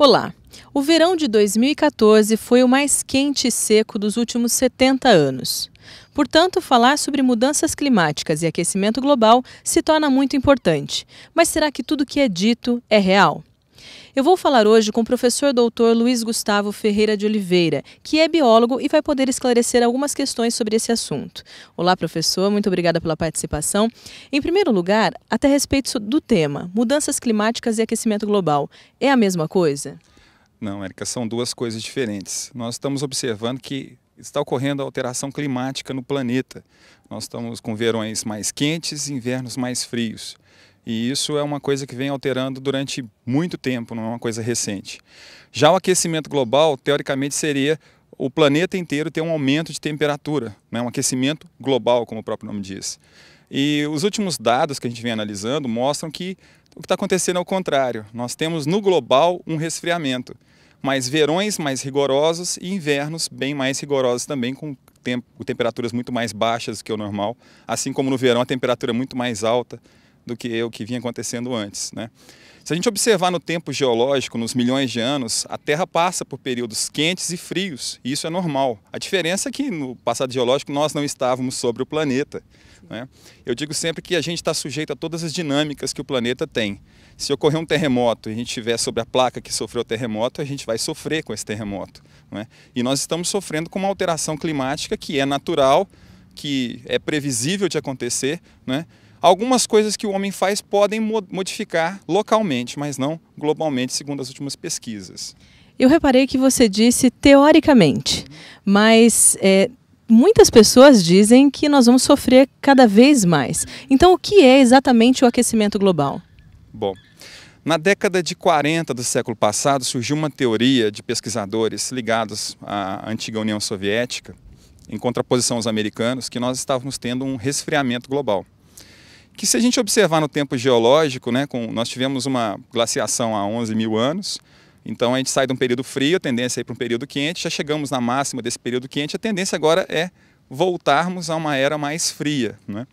Olá! O verão de 2014 foi o mais quente e seco dos últimos 70 anos. Portanto, falar sobre mudanças climáticas e aquecimento global se torna muito importante. Mas será que tudo que é dito é real? Eu vou falar hoje com o professor doutor Luiz Gustavo Ferreira de Oliveira, que é biólogo e vai poder esclarecer algumas questões sobre esse assunto. Olá, professor, muito obrigada pela participação. Em primeiro lugar, até a respeito do tema, mudanças climáticas e aquecimento global, é a mesma coisa? Não, Érica, são duas coisas diferentes. Nós estamos observando que está ocorrendo alteração climática no planeta. Nós estamos com verões mais quentes e invernos mais frios. E isso é uma coisa que vem alterando durante muito tempo, não é uma coisa recente. Já o aquecimento global, teoricamente, seria o planeta inteiro ter um aumento de temperatura, né? Um aquecimento global, como o próprio nome diz. E os últimos dados que a gente vem analisando mostram que o que está acontecendo é o contrário. Nós temos no global um resfriamento, mas verões mais rigorosos e invernos bem mais rigorosos também, com temperaturas muito mais baixas do que o normal, assim como no verão a temperatura é muito mais alta do que o que vinha acontecendo antes, né? Se a gente observar no tempo geológico, nos milhões de anos, a Terra passa por períodos quentes e frios, e isso é normal. A diferença é que no passado geológico nós não estávamos sobre o planeta, né? Eu digo sempre que a gente está sujeito a todas as dinâmicas que o planeta tem. Se ocorrer um terremoto e a gente estiver sobre a placa que sofreu o terremoto, a gente vai sofrer com esse terremoto, né? E nós estamos sofrendo com uma alteração climática que é natural, que é previsível de acontecer, né? Algumas coisas que o homem faz podem modificar localmente, mas não globalmente, segundo as últimas pesquisas. Eu reparei que você disse teoricamente, mas muitas pessoas dizem que nós vamos sofrer cada vez mais. Então, o que é exatamente o aquecimento global? Bom, na década de 40 do século passado, surgiu uma teoria de pesquisadores ligados à antiga União Soviética, em contraposição aos americanos, que nós estávamos tendo um resfriamento global. Que se a gente observar no tempo geológico, né, nós tivemos uma glaciação há 11 mil anos, então a gente sai de um período frio, a tendência é ir para um período quente, já chegamos na máxima desse período quente, a tendência agora é voltarmos a uma era mais fria, né?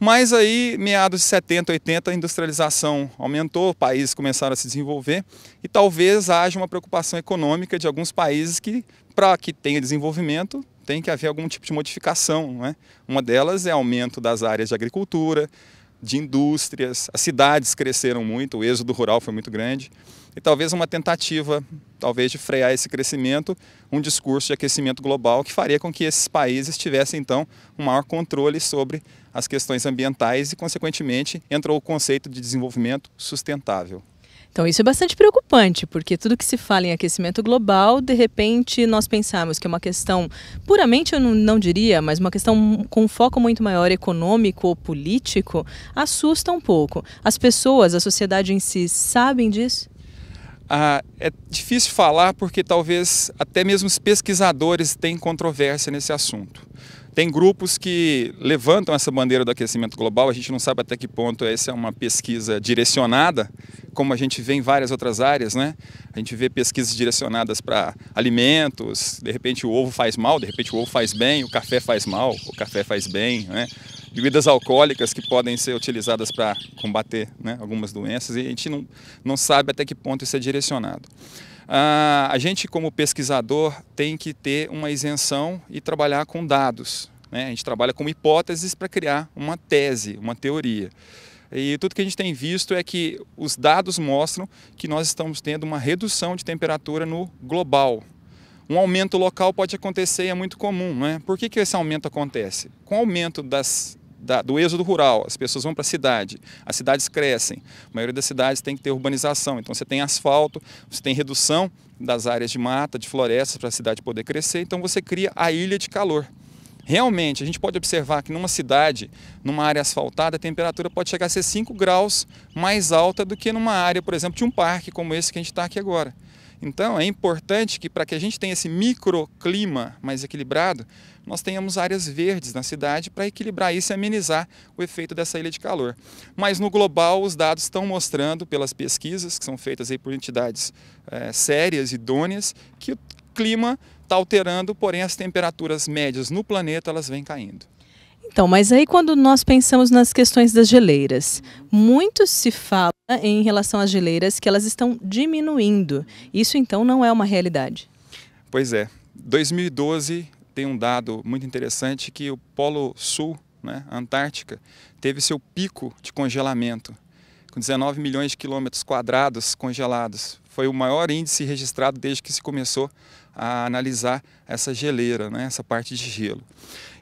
Mas aí, meados de 70, 80, a industrialização aumentou, países começaram a se desenvolver e talvez haja uma preocupação econômica de alguns países que, para que tenha desenvolvimento, tem que haver algum tipo de modificação, né? Uma delas é aumento das áreas de agricultura, de indústrias, as cidades cresceram muito, o êxodo rural foi muito grande, e talvez uma tentativa, talvez de frear esse crescimento, um discurso de aquecimento global que faria com que esses países tivessem, então, um maior controle sobre as questões ambientais e, consequentemente, entrou o conceito de desenvolvimento sustentável. Então, isso é bastante preocupante, porque tudo que se fala em aquecimento global, de repente nós pensamos que é uma questão, puramente eu não diria, mas uma questão com um foco muito maior econômico ou político, assusta um pouco. As pessoas, a sociedade em si, sabem disso? É difícil falar porque talvez até mesmo os pesquisadores têm controvérsia nesse assunto. Tem grupos que levantam essa bandeira do aquecimento global, a gente não sabe até que ponto essa é uma pesquisa direcionada, como a gente vê em várias outras áreas, né? A gente vê pesquisas direcionadas para alimentos, de repente o ovo faz mal, de repente o ovo faz bem, o café faz mal, o café faz bem, né? Bebidas alcoólicas que podem ser utilizadas para combater, né, algumas doenças, e a gente não sabe até que ponto isso é direcionado. A gente, como pesquisador, tem que ter uma isenção e trabalhar com dados, né? A gente trabalha com hipóteses para criar uma tese, uma teoria. E tudo que a gente tem visto é que os dados mostram que nós estamos tendo uma redução de temperatura no global. Um aumento local pode acontecer e é muito comum, né? Por que esse aumento acontece? Com o aumento do êxodo rural, as pessoas vão para a cidade, as cidades crescem, a maioria das cidades tem que ter urbanização, então você tem asfalto, você tem redução das áreas de mata, de florestas para a cidade poder crescer, então você cria a ilha de calor. Realmente, a gente pode observar que numa cidade, numa área asfaltada, a temperatura pode chegar a ser 5 graus mais alta do que numa área, por exemplo, de um parque como esse que a gente está aqui agora. Então, é importante que para que a gente tenha esse microclima mais equilibrado, nós tenhamos áreas verdes na cidade para equilibrar isso e amenizar o efeito dessa ilha de calor. Mas no global, os dados estão mostrando, pelas pesquisas que são feitas aí por entidades sérias, idôneas, que o clima está alterando, porém as temperaturas médias no planeta elas vêm caindo. Então, mas aí quando nós pensamos nas questões das geleiras, muito se fala em relação às geleiras que elas estão diminuindo. Isso então não é uma realidade. Pois é. 2012 tem um dado muito interessante que o Polo Sul, né, a Antártica, teve seu pico de congelamento, com 19 milhões de quilômetros quadrados congelados. Foi o maior índice registrado desde que se começou a analisar essa geleira, né, essa parte de gelo.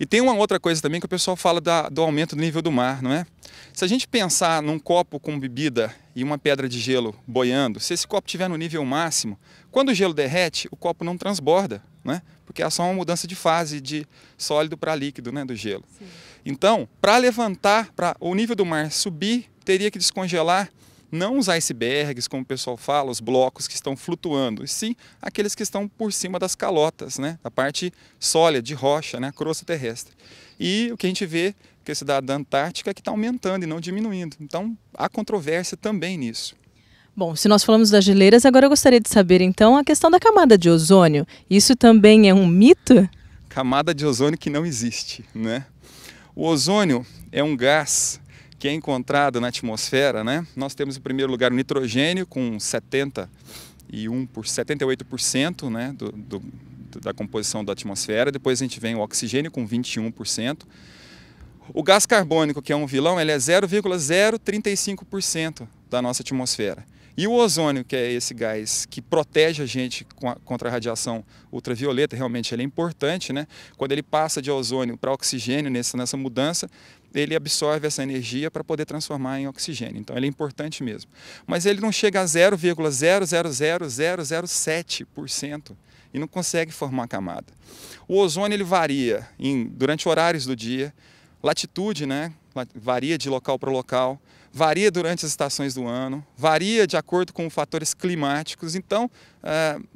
E tem uma outra coisa também que o pessoal fala do aumento do nível do mar, não é? Se a gente pensar num copo com bebida e uma pedra de gelo boiando, se esse copo estiver no nível máximo, quando o gelo derrete, o copo não transborda, né? Porque é só uma mudança de fase de sólido para líquido, né, do gelo. Sim. Então, para levantar, para o nível do mar subir, teria que descongelar não os icebergs, como o pessoal fala, os blocos que estão flutuando, e sim aqueles que estão por cima das calotas, né, a parte sólida de rocha, né, a crosta terrestre. E o que a gente vê, que esse dado da Antártica, é que está aumentando e não diminuindo. Então, há controvérsia também nisso. Bom, se nós falamos das geleiras, agora eu gostaria de saber, então, a questão da camada de ozônio. Isso também é um mito? Camada de ozônio que não existe, né? O ozônio é um gás que é encontrado na atmosfera, né? Nós temos em primeiro lugar o nitrogênio com 78%, né, da composição da atmosfera. Depois a gente vem o oxigênio com 21%. O gás carbônico, que é um vilão, ele é 0,035% da nossa atmosfera. E o ozônio, que é esse gás que protege a gente contra a radiação ultravioleta, realmente ele é importante, né? Quando ele passa de ozônio para oxigênio nessa mudança, ele absorve essa energia para poder transformar em oxigênio. Então ele é importante mesmo. Mas ele não chega a 0,000007% e não consegue formar camada. O ozônio ele varia durante horários do dia, latitude, né? Varia de local para local, varia durante as estações do ano, varia de acordo com fatores climáticos. Então,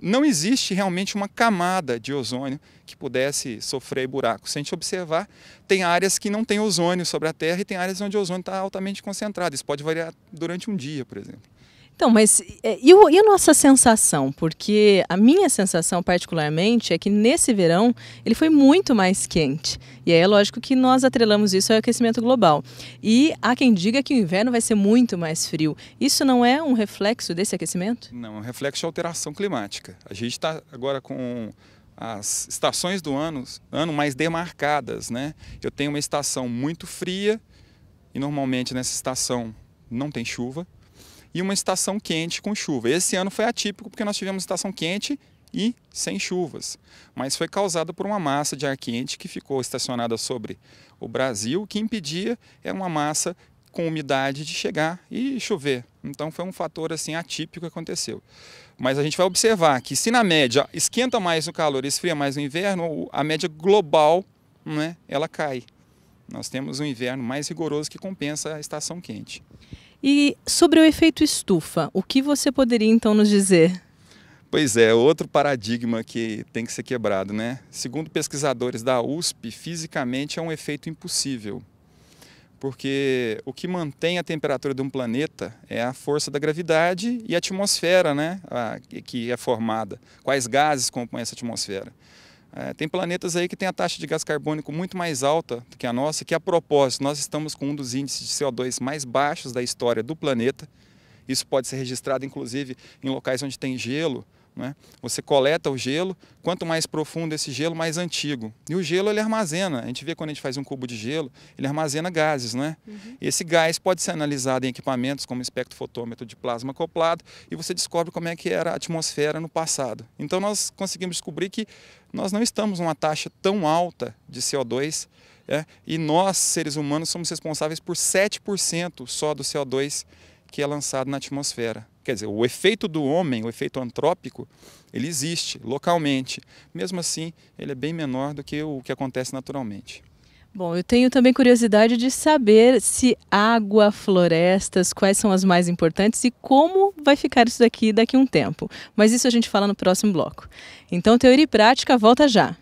não existe realmente uma camada de ozônio que pudesse sofrer buraco. Se a gente observar, tem áreas que não tem ozônio sobre a Terra e tem áreas onde o ozônio está altamente concentrado. Isso pode variar durante um dia, por exemplo. Então, mas e a nossa sensação? Porque a minha sensação particularmente é que nesse verão ele foi muito mais quente. E aí é lógico que nós atrelamos isso ao aquecimento global. E há quem diga que o inverno vai ser muito mais frio. Isso não é um reflexo desse aquecimento? Não, é um reflexo de alteração climática. A gente está agora com as estações do ano mais demarcadas, né? Eu tenho uma estação muito fria e normalmente nessa estação não tem chuva. E uma estação quente com chuva. Esse ano foi atípico porque nós tivemos estação quente e sem chuvas, mas foi causado por uma massa de ar quente que ficou estacionada sobre o Brasil, o que impedia uma massa com umidade de chegar e chover. Então foi um fator assim atípico que aconteceu. Mas a gente vai observar que se na média esquenta mais no calor e esfria mais no inverno, a média global, né, ela cai. Nós temos um inverno mais rigoroso que compensa a estação quente. E sobre o efeito estufa, o que você poderia então nos dizer? Pois é, outro paradigma que tem que ser quebrado, né? Segundo pesquisadores da USP, fisicamente é um efeito impossível. Porque o que mantém a temperatura de um planeta é a força da gravidade e a atmosfera, né? Que é formada. Quais gases compõem essa atmosfera? Tem planetas aí que tem a taxa de gás carbônico muito mais alta do que a nossa, que a propósito, nós estamos com um dos índices de CO2 mais baixos da história do planeta. Isso pode ser registrado, inclusive, em locais onde tem gelo, né? Você coleta o gelo, quanto mais profundo esse gelo, mais antigo. E o gelo ele armazena, a gente vê quando a gente faz um cubo de gelo, ele armazena gases, né? Esse gás pode ser analisado em equipamentos como espectrofotômetro de plasma acoplado e você descobre como é que era a atmosfera no passado. Então nós conseguimos descobrir que nós não estamos numa taxa tão alta de CO2, e nós, seres humanos, somos responsáveis por 7% só do CO2 que é lançado na atmosfera. Quer dizer, o efeito do homem, o efeito antrópico, ele existe localmente. Mesmo assim, ele é bem menor do que o que acontece naturalmente. Bom, eu tenho também curiosidade de saber se água, florestas, quais são as mais importantes e como vai ficar isso daqui a um tempo. Mas isso a gente fala no próximo bloco. Então, Teoria e Prática volta já.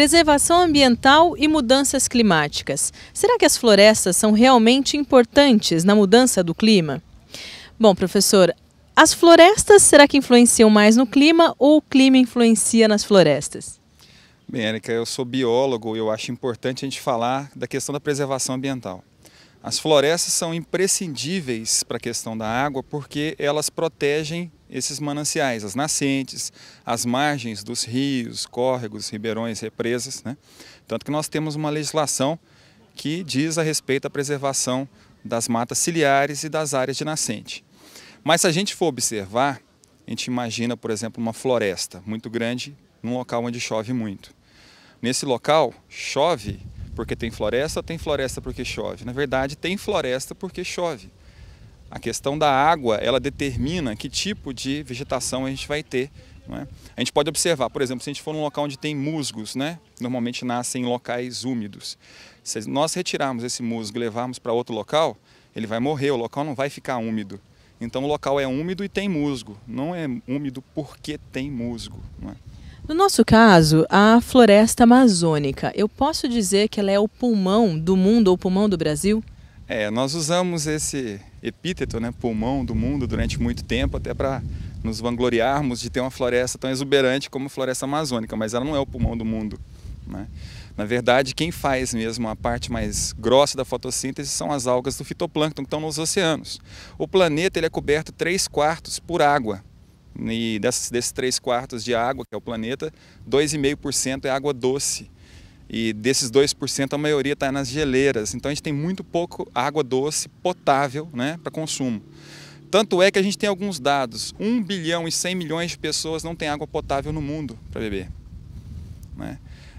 Preservação ambiental e mudanças climáticas. Será que as florestas são realmente importantes na mudança do clima? Bom, professor, as florestas será que influenciam mais no clima ou o clima influencia nas florestas? Bem, Érica, eu sou biólogo e eu acho importante a gente falar da questão da preservação ambiental. As florestas são imprescindíveis para a questão da água porque elas protegem esses mananciais, as nascentes, as margens dos rios, córregos, ribeirões, represas, né? Tanto que nós temos uma legislação que diz a respeito da preservação das matas ciliares e das áreas de nascente. Mas se a gente for observar, a gente imagina, por exemplo, uma floresta muito grande num local onde chove muito. Nesse local, chove porque tem floresta ou tem floresta porque chove? Na verdade, tem floresta porque chove. A questão da água, ela determina que tipo de vegetação a gente vai ter, não é? A gente pode observar, por exemplo, se a gente for num local onde tem musgos, né? Normalmente nascem em locais úmidos. Se nós retirarmos esse musgo e levarmos para outro local, ele vai morrer, o local não vai ficar úmido. Então o local é úmido e tem musgo, não é úmido porque tem musgo, não é? No nosso caso, a floresta amazônica, eu posso dizer que ela é o pulmão do mundo ou o pulmão do Brasil? Nós usamos esse epíteto, né, pulmão do mundo, durante muito tempo, até para nos vangloriarmos de ter uma floresta tão exuberante como a floresta amazônica, mas ela não é o pulmão do mundo, né? Na verdade, quem faz mesmo a parte mais grossa da fotossíntese são as algas do fitoplâncton que estão nos oceanos. O planeta ele é coberto 3/4 por água. E desses 3/4 de água, que é o planeta, 2,5% é água doce. E desses 2%, a maioria está nas geleiras. Então a gente tem muito pouco água doce potável, né, para consumo. Tanto é que a gente tem alguns dados. 1 bilhão e 100 milhões de pessoas não têm água potável no mundo para beber, né?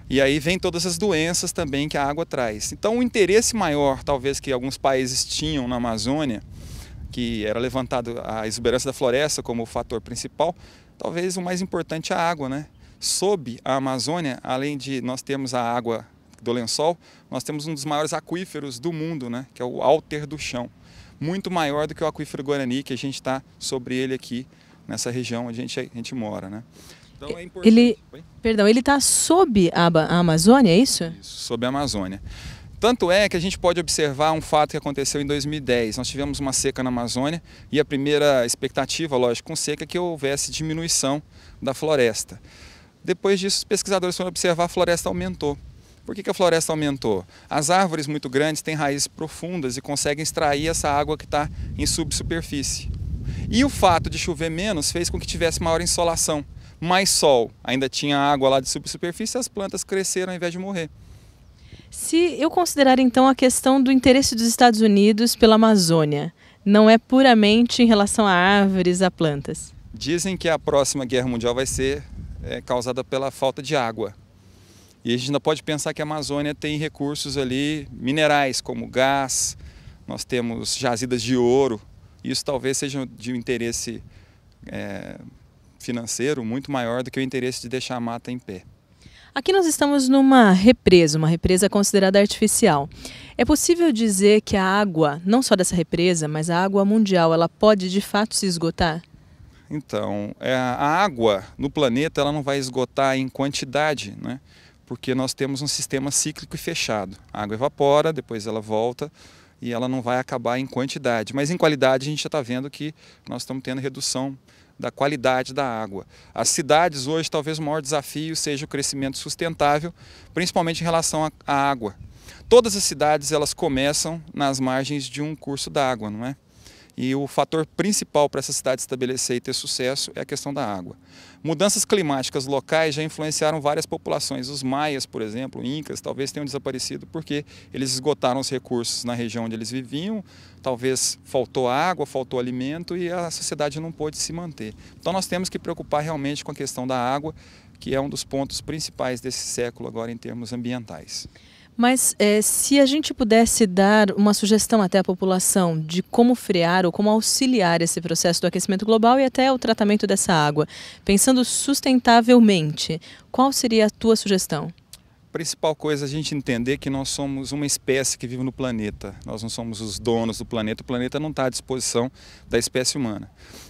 E aí vem todas as doenças também que a água traz. Então o interesse maior, talvez, que alguns países tinham na Amazônia, que era levantado a exuberância da floresta como o fator principal, talvez o mais importante é a água, né? Sob a Amazônia, além de nós termos a água do lençol, nós temos um dos maiores aquíferos do mundo, né? Que é o Alter do Chão. Muito maior do que o aquífero Guarani, que a gente está sobre ele aqui, nessa região onde a gente mora, né? Então é importante. Ele está sob a Amazônia, é isso? Isso, sob a Amazônia. Tanto é que a gente pode observar um fato que aconteceu em 2010. Nós tivemos uma seca na Amazônia e a primeira expectativa, lógico, com seca, é que houvesse diminuição da floresta. Depois disso, os pesquisadores foram observar, a floresta aumentou. Por que a floresta aumentou? As árvores muito grandes têm raízes profundas e conseguem extrair essa água que está em subsuperfície. E o fato de chover menos fez com que tivesse maior insolação, mais sol. Ainda tinha água lá de subsuperfície e as plantas cresceram ao invés de morrer. Se eu considerar então a questão do interesse dos Estados Unidos pela Amazônia, não é puramente em relação a árvores, a plantas? Dizem que a próxima guerra mundial vai ser causada pela falta de água. E a gente ainda pode pensar que a Amazônia tem recursos ali minerais, como gás, nós temos jazidas de ouro. Isso talvez seja de um interesse financeiro muito maior do que o interesse de deixar a mata em pé. Aqui nós estamos numa represa considerada artificial. É possível dizer que a água, não só dessa represa, mas a água mundial, ela pode de fato se esgotar? Então, a água no planeta ela não vai esgotar em quantidade, né? Porque nós temos um sistema cíclico e fechado. A água evapora, depois ela volta e ela não vai acabar em quantidade. Mas em qualidade a gente já está vendo que nós estamos tendo redução da qualidade da água. As cidades hoje, talvez o maior desafio seja o crescimento sustentável, principalmente em relação à água. Todas as cidades elas começam nas margens de um curso d'água, não é? E o fator principal para essa cidade estabelecer e ter sucesso é a questão da água. Mudanças climáticas locais já influenciaram várias populações. Os maias, por exemplo, incas, talvez tenham desaparecido porque eles esgotaram os recursos na região onde eles viviam, talvez faltou água, faltou alimento e a sociedade não pôde se manter. Então nós temos que preocupar realmente com a questão da água, que é um dos pontos principais desse século agora em termos ambientais. Mas se a gente pudesse dar uma sugestão até à população de como frear ou como auxiliar esse processo do aquecimento global e até o tratamento dessa água, pensando sustentavelmente, qual seria a tua sugestão? principal coisa é a gente entender que nós somos uma espécie que vive no planeta. Nós não somos os donos do planeta. O planeta não está à disposição da espécie humana.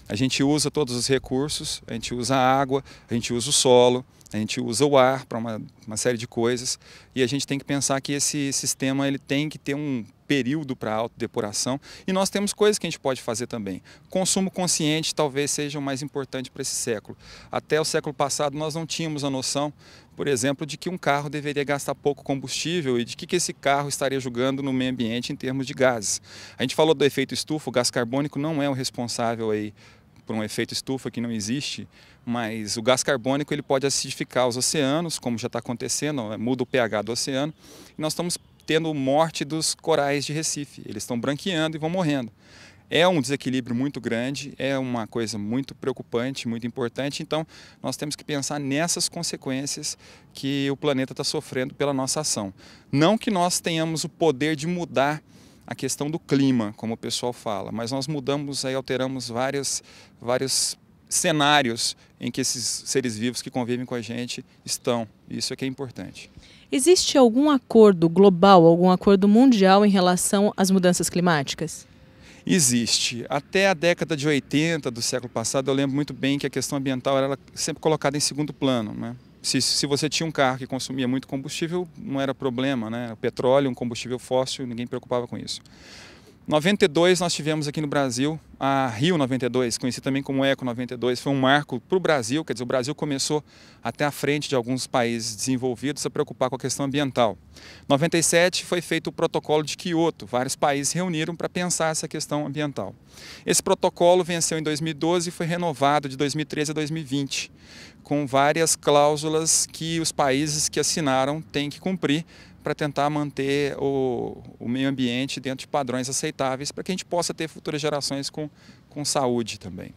A gente usa todos os recursos, a gente usa a água, a gente usa o solo, a gente usa o ar para uma série de coisas. E a gente tem que pensar que esse sistema ele tem que ter um período para autodepuração. E nós temos coisas que a gente pode fazer também. Consumo consciente talvez seja o mais importante para esse século. Até o século passado nós não tínhamos a noção, por exemplo, de que um carro deveria gastar pouco combustível e de que esse carro estaria jogando no meio ambiente em termos de gases. A gente falou do efeito estufa, o gás carbônico não é o responsável aí por um efeito estufa que não existe, mas o gás carbônico ele pode acidificar os oceanos, como já está acontecendo, muda o pH do oceano, e nós estamos tendo morte dos corais de Recife, eles estão branqueando e vão morrendo. É um desequilíbrio muito grande, é uma coisa muito preocupante, muito importante, então nós temos que pensar nessas consequências que o planeta está sofrendo pela nossa ação. Não que nós tenhamos o poder de mudar a questão do clima, como o pessoal fala, mas nós mudamos, aí alteramos vários cenários em que esses seres vivos que convivem com a gente estão. Isso é que é importante. Existe algum acordo global, algum acordo mundial em relação às mudanças climáticas? Existe. Até a década de 80 do século passado, eu lembro muito bem que a questão ambiental era sempre colocada em segundo plano, né? Se você tinha um carro que consumia muito combustível, não era problema, né? O petróleo, um combustível fóssil, ninguém preocupava com isso. Em 92 nós tivemos aqui no Brasil a Rio 92, conhecida também como Eco 92, foi um marco para o Brasil, quer dizer, o Brasil começou até à frente de alguns países desenvolvidos a preocupar com a questão ambiental. Em 97 foi feito o protocolo de Kyoto, vários países se reuniram para pensar essa questão ambiental. Esse protocolo venceu em 2012 e foi renovado de 2013 a 2020, com várias cláusulas que os países que assinaram têm que cumprir para tentar manter o meio ambiente dentro de padrões aceitáveis para que a gente possa ter futuras gerações com saúde também.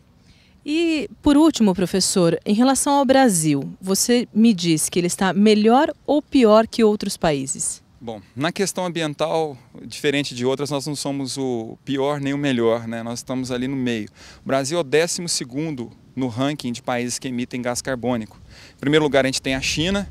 E, por último, professor, em relação ao Brasil, você me diz que ele está melhor ou pior que outros países? Bom, na questão ambiental, diferente de outras, nós não somos o pior nem o melhor, né? Nós estamos ali no meio. O Brasil é o 12º no ranking de países que emitem gás carbônico. Em primeiro lugar, a gente tem a China,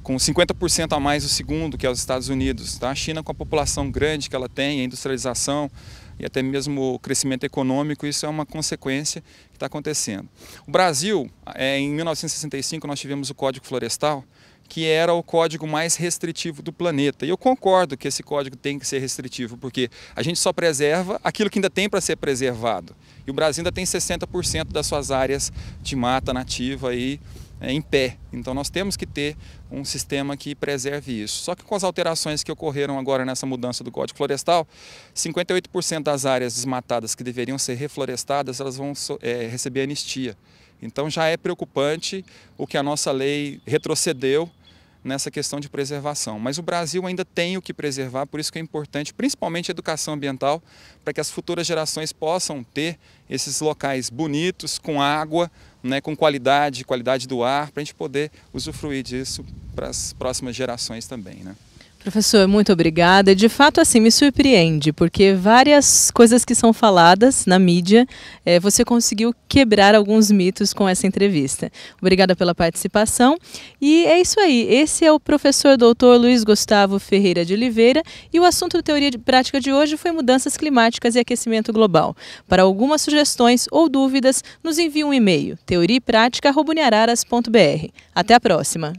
com 50% a mais do segundo, que é os Estados Unidos. Tá? A China, com a população grande que ela tem, a industrialização e até mesmo o crescimento econômico, isso é uma consequência que está acontecendo. O Brasil, em 1965, nós tivemos o Código Florestal, que era o código mais restritivo do planeta. E eu concordo que esse código tem que ser restritivo, porque a gente só preserva aquilo que ainda tem para ser preservado. E o Brasil ainda tem 60% das suas áreas de mata nativa aí, em pé. Então nós temos que ter um sistema que preserve isso. Só que com as alterações que ocorreram agora nessa mudança do Código Florestal, 58% das áreas desmatadas que deveriam ser reflorestadas, elas vão receber anistia. Então já é preocupante o que a nossa lei retrocedeu nessa questão de preservação. Mas o Brasil ainda tem o que preservar, por isso que é importante, principalmente a educação ambiental, para que as futuras gerações possam ter esses locais bonitos, com água, né, com qualidade do ar, para a gente poder usufruir disso para as próximas gerações também, né? Professor, muito obrigada. De fato, assim, me surpreende, porque várias coisas que são faladas na mídia, você conseguiu quebrar alguns mitos com essa entrevista. Obrigada pela participação. E é isso aí. Esse é o professor Dr. Luiz Gustavo Ferreira de Oliveira e o assunto de Teoria de Prática de hoje foi mudanças climáticas e aquecimento global. Para algumas sugestões ou dúvidas, nos envie um e-mail, teoriaepratica@uniararas.br. Até a próxima!